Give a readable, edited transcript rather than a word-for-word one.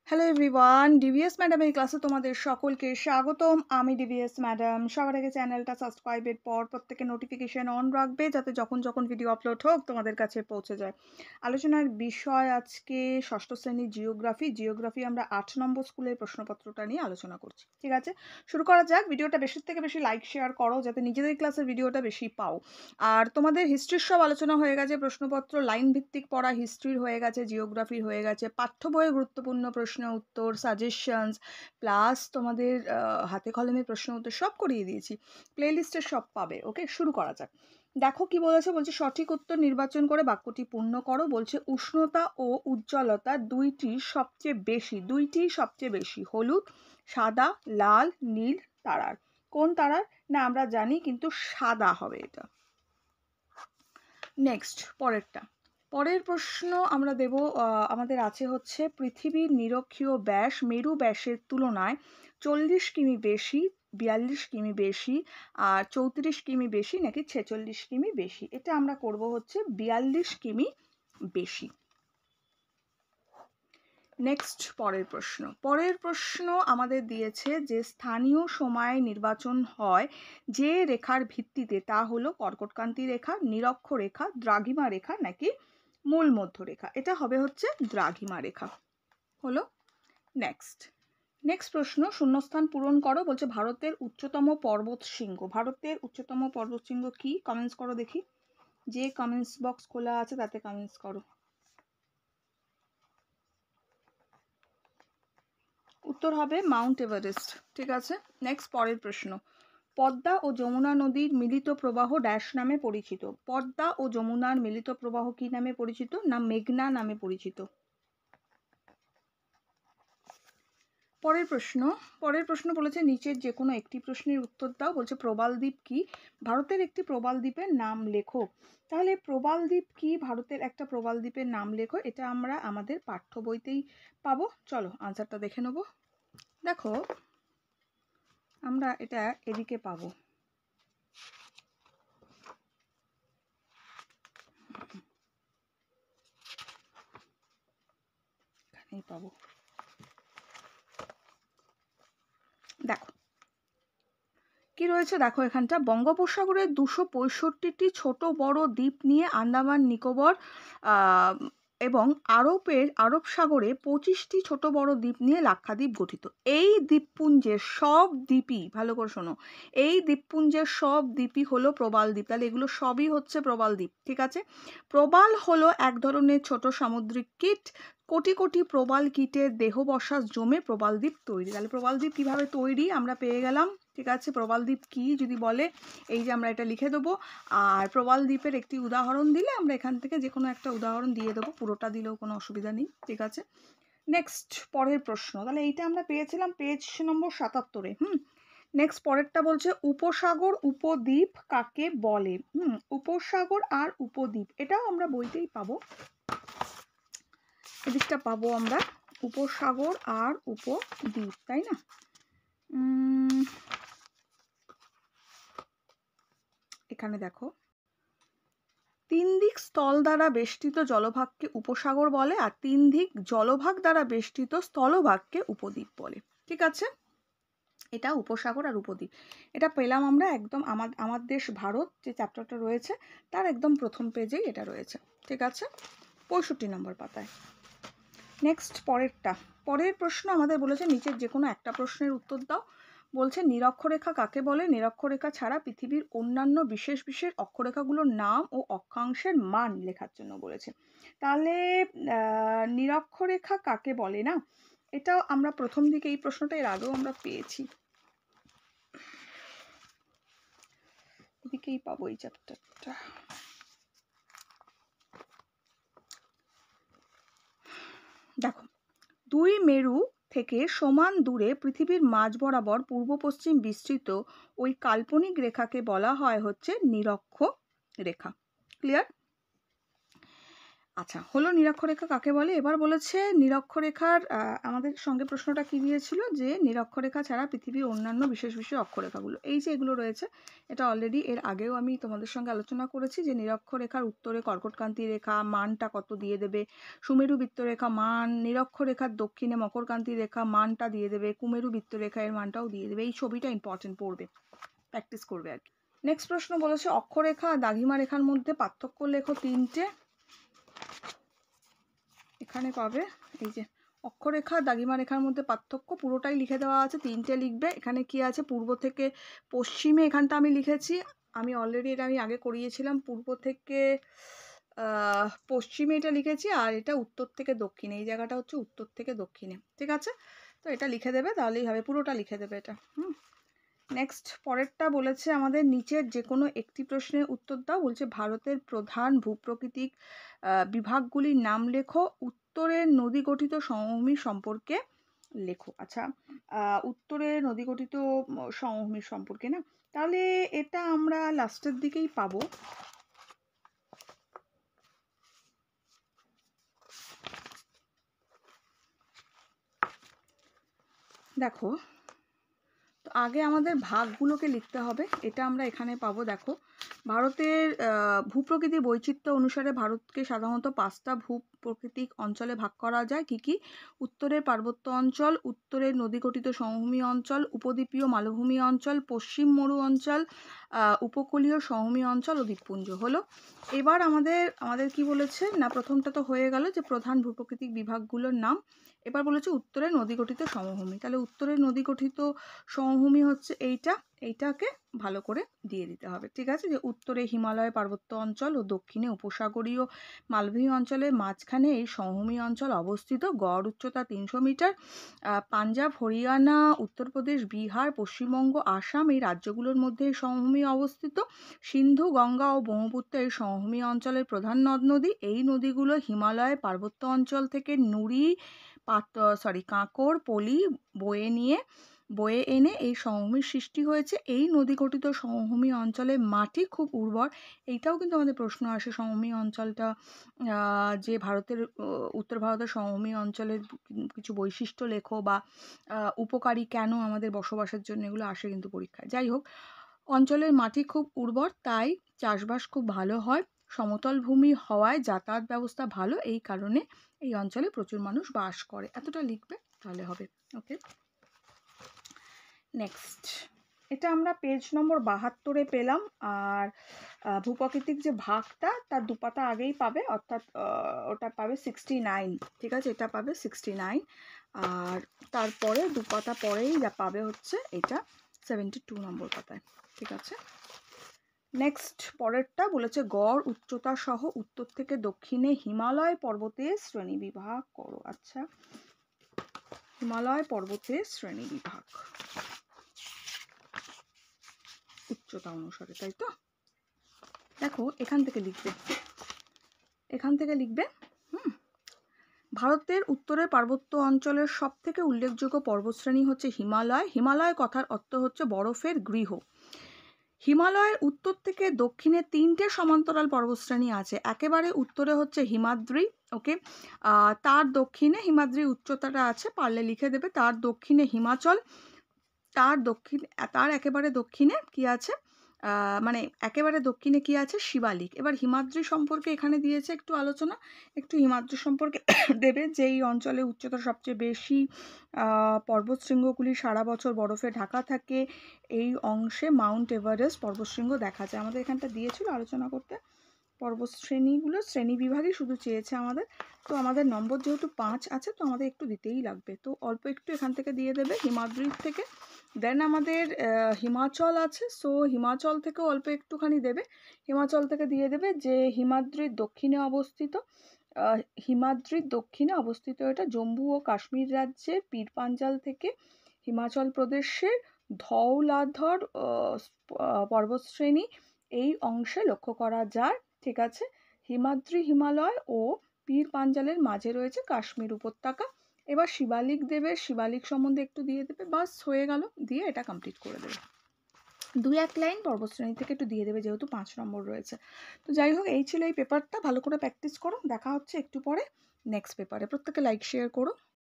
Hello everyone, DVS ম্যাডামের ক্লাসে তোমাদের সকলকে স্বাগতম। আমি ডিভিএস ম্যাডাম। সবার আগে চ্যানেলটা সাবস্ক্রাইবের পর প্রত্যেকে নোটিফিকেশন অন রাখবে, যাতে যখন যখন ভিডিও আপলোড হোক তোমাদের কাছে পৌঁছে যায়। আলোচনার বিষয় আজকে ষষ্ঠ শ্রেণীর জিওগ্রাফি আমরা 8 নম্বর স্কুলের প্রশ্নপত্রটা নিয়ে আলোচনা করছি। ঠিক আছে, শুরু করা যাক। ভিডিওটা বেশি থেকে বেশি লাইক শেয়ার করো, যাতে নিজেদের ক্লাসের ভিডিওটা বেশি পাও। আর তোমাদের হিস্ট্রির সব আলোচনা হয়ে গেছে, প্রশ্নপত্র লাইন ভিত্তিক পড়া হিস্ট্রির হয়ে গেছে, জিওগ্রাফির হয়ে গেছে, পাঠ্য বইয়ের গুরুত্বপূর্ণ প্রশ্ন উত্তর, সাজেশনস প্লাস তোমাদের হাতে কলমে প্রশ্ন উত্তর সব করিয়ে দিয়েছি। প্লেলিস্টে সব পাবে। ওকে, শুরু করা যাক। দেখো কি বলেছে। বলছে সঠিক উত্তর নির্বাচন করে বাক্যটি পূর্ণ করো। বলছে উষ্ণতা ও উজ্জ্বলতা দুইটি সবচেয়ে বেশি হলুদ, সাদা, লাল, নীল তারার। কোন তারার? না আমরা জানি, কিন্তু সাদা হবে এটা। নেক্সট পরের প্রশ্ন আমরা দেব। আমাদের আছে হচ্ছে পৃথিবীর নিরক্ষীয় ব্যাস মেরু ব্যাসের তুলনায় 40 কিমি বেশি, 42 কিমি বেশি, আর 34 কিমি বেশি নাকি 46 কিমি বেশি? এটা আমরা করব হচ্ছে 42 কিমি বেশি। নেক্সট পরের প্রশ্ন আমাদের দিয়েছে যে স্থানীয় সময়ে নির্বাচন হয় যে রেখার ভিত্তিতে, তা হলো কর্কটক্রান্তি রেখা, নিরক্ষ রেখা, দ্রাঘিমা রেখা নাকি মূল মধ্য রেখা? এটা হবে হচ্ছে দ্রাঘিমা রেখা। হলো। নেক্সট প্রশ্ন, শূন্যস্থান পূরণ করো। বলছে ভারতের উচ্চতম পর্বত শৃঙ্গ কি? কমেন্টস করো দেখি। যে কমেন্টস বক্স খোলা আছে তাতে কমেন্টস করো। উত্তর হবে মাউন্ট এভারেস্ট। ঠিক আছে। নেক্সট পরের প্রশ্ন, পদ্মা ও যমুনা নদীর মিলিত প্রবাহ ড্যাশ নামে পরিচিত? পদ্মা ও যমুনার মিলিত প্রবাহ কি নামে পরিচিত? না মেঘনা নামে পরিচিত। পরের প্রশ্ন বলেছে নিচের যে কোনো একটি প্রশ্নের উত্তর দাও। বলছে প্রবাল দ্বীপ কি? ভারতের একটি প্রবাল দ্বীপের নাম লেখো। তাহলে প্রবাল দ্বীপ কি? ভারতের একটা প্রবাল দ্বীপের নাম লেখো। এটা আমরা আমাদের পাঠ্য বইতেই পাবো। চলো আনসারটা দেখে নেব। দেখো, আমরা এটা এদিকে পাবো। এখানেই পাবো। দেখো কি রয়েছে, দেখো এখানটা বঙ্গোপসাগরের 265টি ছোট বড় দ্বীপ নিয়ে আন্দামান নিকোবর এবং আরব সাগরে 25টি ছোট বড় দ্বীপ নিয়ে লাক্ষাদ্বীপ গঠিত। এই দ্বীপপুঞ্জের সব দ্বীপই, ভালো করে শোনো, এই দ্বীপপুঞ্জের সব দ্বীপই হলো প্রবাল দ্বীপ। তাহলে এগুলো সবই হচ্ছে প্রবাল দ্বীপ। ঠিক আছে। প্রবাল হলো এক ধরনের ছোট সামুদ্রিক কীট। কোটি কোটি প্রবাল কীটের দেহবসাস জমে প্রবাল দ্বীপ তৈরি। তাহলে প্রবাল দ্বীপ কিভাবে তৈরি আমরা পেয়ে গেলাম। ঠিক আছে। প্রবাল দ্বীপ কি যদি বলে, এই যে আমরা এটা লিখে দেবো। আর প্রবাল দ্বীপের একটি উদাহরণ দিলে আমরা এখান থেকে যে কোনো একটা উদাহরণ দিয়ে দেবো, পুরোটা দিলেও কোনো অসুবিধা নেই। ঠিক আছে। নেক্সট পরের প্রশ্ন, তাহলে এইটা আমরা পেয়েছিলাম পেজ নম্বর 77-এ। নেক্সট পরেরটা বলছে উপসাগর উপদ্বীপ কাকে বলে? উপসাগর আর উপদ্বীপ এটাও আমরা বইতেই পাবো। এদিকটা পাবো আমরা, উপসাগর আর উপদ্বীপ, তাই না? এখানে দেখো, 3 দিক স্থল দ্বারা বেষ্টিত জলভাগকে উপসাগর বলে, আর 3 দিক জলভাগ দ্বারা বেষ্টিত স্থলভাগকে উপদ্বীপ বলে। ঠিক আছে। এটা উপসাগর আর উপদ্বীপ, এটা পেলাম আমরা একদম আমার দেশ ভারত যে চ্যাপ্টারটা রয়েছে তার একদম প্রথম পেজেই এটা রয়েছে। ঠিক আছে, 65 নম্বর পাতায়। নেক্সট পরের প্রশ্ন আমাদের বলেছে নিচের যে কোনো একটা প্রশ্নের উত্তর দাও। বলছে নিরক্ষরেখা কাকে বলে? নিরক্ষরেখা ছাড়া পৃথিবীর অন্যান্য বিশেষ অক্ষরেখাগুলোর নাম ও অক্ষাংশের মান লেখার জন্য বলেছে। তাহলে নিরক্ষরেখা কাকে বলে, না এটাও আমরা প্রথম দিকে এই প্রশ্নটা এর আগেও আমরা পেয়েছি, এদিকেই পাবো এই চ্যাপ্টারটা। দেখো, 2 মেরু থেকে সমান দূরে পৃথিবীর মাঝ বরাবর পূর্ব পশ্চিম বিস্তৃত ওই কাল্পনিক রেখাকে বলা হয় হচ্ছে নিরক্ষ রেখা। ক্লিয়ার? আচ্ছা, হলো নিরক্ষরেখা কাকে বলে? এবার বলেছে নিরক্ষরেখার আমাদের সঙ্গে প্রশ্নটা কি দিয়েছিল যে নিরক্ষরেখা ছাড়া পৃথিবীর অন্যান্য বিশেষ বিশেষ অক্ষরেখাগুলো। এই যে এগুলো রয়েছে, এটা অলরেডি এর আগেও আমি তোমাদের সঙ্গে আলোচনা করেছি যে নিরক্ষরেখার উত্তরে কর্কটক্রান্তি রেখা মানটা কত দিয়ে দেবে, সুমেরু বৃত্তরেখা মান, নিরক্ষরেখার দক্ষিণে মকরক্রান্তি রেখা মানটা দিয়ে দেবে, কুমেরু বৃত্তরেখা এর মানটাও দিয়ে দেবে। এই ছবিটা ইম্পর্টেন্ট, পড়বে, প্র্যাকটিস করবে আর কি। নেক্সট প্রশ্ন বলেছে অক্ষরেখা আর দ্রাঘিমা রেখার মধ্যে পার্থক্য লেখো 3টে। এখানে পাবে এই যে অক্ষরেখা দ্রাঘিমা রেখার মধ্যে পার্থক্য পুরোটাই লিখে দেওয়া আছে, 3টে লিখবে। এখানে কি আছে, পূর্ব থেকে পশ্চিমে, এখানটা আমি লিখেছি, আমি অলরেডি এটা আমি আগে করিয়েছিলাম। পূর্ব থেকে পশ্চিমে এটা লিখেছি, আর এটা উত্তর থেকে দক্ষিণে, এই জায়গাটা হচ্ছে উত্তর থেকে দক্ষিণে, ঠিক আছে? তো এটা লিখে দেবে, তাহলেই হবে, পুরোটা লিখে দেবে এটা। নেক্সট পরেরটা বলেছে আমাদের নিচের যে কোনো একটি প্রশ্নের উত্তর দাও। বলছে ভারতের প্রধান ভূপ্রকৃতিক বিভাগগুলির নাম লেখো, উত্তরের নদী গঠিত সমভূমি সম্পর্কে লেখো। আচ্ছা, উত্তরের নদী গঠিত সমভূমির সম্পর্কে না, তাহলে এটা আমরা লাস্টের দিকেই পাবো। দেখো, তো আগে আমাদের ভাগগুলোকে লিখতে হবে, এটা আমরা এখানে পাবো। দেখো, ভারতের ভূপ্রকৃতি বৈচিত্র্য অনুসারে ভারতকে সাধারণত 5টা ভূপ্রকৃতিক অঞ্চলে ভাগ করা যায়। কি কি? উত্তরের পার্বত্য অঞ্চল, উত্তরের নদীগঠিত সমভূমি অঞ্চল, উপদ্বীপীয় মালভূমি অঞ্চল, পশ্চিম মরু অঞ্চল, উপকূলীয় সমভূমি অঞ্চল ও দ্বীপপুঞ্জ। হলো, এবার আমাদের কি বলেছে না, প্রথমটা তো হয়ে গেল যে প্রধান ভূপ্রকৃতিক বিভাগগুলোর নাম। এবার বলেছে উত্তরের নদীগঠিত সমভূমি, তাহলে উত্তরের নদীগঠিত সমভূমি হচ্ছে এইটাকে ভালো করে দিয়ে দিতে হবে, ঠিক আছে? যে উত্তরে হিমালয় পার্বত্য অঞ্চল ও দক্ষিণে উপসাগরীয় মালভূমি অঞ্চলের মাঝখানে এই সমভূমি অঞ্চল অবস্থিত, গড় উচ্চতা 300 মিটার। পাঞ্জাব, হরিয়ানা, উত্তরপ্রদেশ, বিহার, পশ্চিমবঙ্গ, আসাম এই রাজ্যগুলোর মধ্যে এই সমভূমি অবস্থিত। সিন্ধু, গঙ্গা ও ব্রহ্মপুত্র এই সমভূমি অঞ্চলের প্রধান নদ নদী। এই নদীগুলো হিমালয়ের পার্বত্য অঞ্চল থেকে নুড়ি কাঁকড় পলি বয়ে এনে এই সমভূমির সৃষ্টি হয়েছে। এই নদী গঠিত সমভূমি অঞ্চলের মাটি খুব উর্বর। এইটাও কিন্তু আমাদের প্রশ্ন আসে, সমভূমি অঞ্চলটা যে ভারতের উত্তর ভারতের সমভূমি অঞ্চলের কিছু বৈশিষ্ট্য লেখো বা উপকারী কেন আমাদের বসবাসের জন্য, এগুলো আসে কিন্তু পরীক্ষায়। যাই হোক, অঞ্চলের মাটি খুব উর্বর, তাই চাষবাস খুব ভালো হয়। সমতল ভূমি হওয়ায় যাতায়াত ব্যবস্থা ভালো, এই কারণে এই অঞ্চলে প্রচুর মানুষ বাস করে। এতটা লিখবে, তাহলে হবে। ওকে, নেক্সট, এটা আমরা পেজ নম্বর 72-এ পেলাম। আর ভূপ্রাকৃতিক যে ভাগটা তার দুপাতা আগেই পাবে, অর্থাৎ ওটা পাবে 69, ঠিক আছে? এটা পাবে 69, আর তারপরে দুপাতা পরেই যা পাবে হচ্ছে এটা 72 নম্বর পাতায়, ঠিক আছে? নেক্সট পরেরটা বলেছে গড় উচ্চতা সহ উত্তর থেকে দক্ষিণে হিমালয় পর্বতের শ্রেণীবিভাগ করো। আচ্ছা, হিমালয় পর্বতের শ্রেণীবিভাগ উচ্চতা অনুসারে, তাই তো? দেখো, এখান থেকে লিখবে ভারতের উত্তরের পার্বত্য অঞ্চলের সব থেকে উল্লেখযোগ্য পর্বতশ্রেণী হচ্ছে হিমালয়। হিমালয় কথার অর্থ হচ্ছে বরফের গৃহ। হিমালয়ের উত্তর থেকে দক্ষিণে 3টে সমান্তরাল পর্বতশ্রেণী আছে। একেবারে উত্তরে হচ্ছে হিমাদ্রি, ওকে, তার দক্ষিণে হিমাদ্রির উচ্চতাটা আছে, পারলে লিখে দেবে। তার দক্ষিণে হিমাচল, তার একেবারে দক্ষিণে কি আছে, মানে একেবারে দক্ষিণে কি আছে, শিবালিক। এবার হিমাদ্রি সম্পর্কে এখানে দিয়েছে একটু আলোচনা, একটু হিমাদ্রি সম্পর্কে দেবে। যেই অঞ্চলে উচ্চতা সবচেয়ে বেশি, পর্বতশৃঙ্গগুলি সারা বছর বরফে ঢাকা থাকে, এই অংশে মাউন্ট এভারেস্ট পর্বতশৃঙ্গ দেখা যায়। আমাদের এখানটা দিয়েছিল আলোচনা করতে, পর্বতশ্রেণীগুলো শ্রেণী বিভাগই শুধু চেয়েছে আমাদের। তো আমাদের নম্বর যেহেতু 5 আছে, তো আমাদের একটু দিতেই লাগবে, তো অল্প একটু এখান থেকে দিয়ে দেবে হিমাদ্রির থেকে। দেন আমাদের হিমাচল আছে, সো হিমাচল থেকে অল্প একটুখানি দেবে। হিমাচল থেকে দিয়ে দেবে যে হিমাদ্রির দক্ষিণে অবস্থিত, এটা জম্মু ও কাশ্মীর রাজ্যের পীরপাঞ্জাল থেকে হিমাচল প্রদেশের ধৌলাধর পর্বতশ্রেণী এই অংশে লক্ষ্য করা যায়, ঠিক আছে? হিমাদ্রি হিমালয় ও পীর পাঞ্জালের মাঝে রয়েছে কাশ্মীর উপত্যকা। এবার শিবালিক দেবে, শিবালিক সম্বন্ধে একটু দিয়ে দেবে, বাস হয়ে গেল, দিয়ে এটা কমপ্লিট করে দেবে। 2-1 লাইন পর্বতশ্রেণী থেকে একটু দিয়ে দেবে, যেহেতু 5 নম্বর রয়েছে। তো যাই হোক, এই ছিল এই পেপারটা। ভালো করে প্র্যাকটিস করো। দেখা হচ্ছে একটু পরে নেক্সট পেপারে। প্রত্যেকে লাইক শেয়ার করো।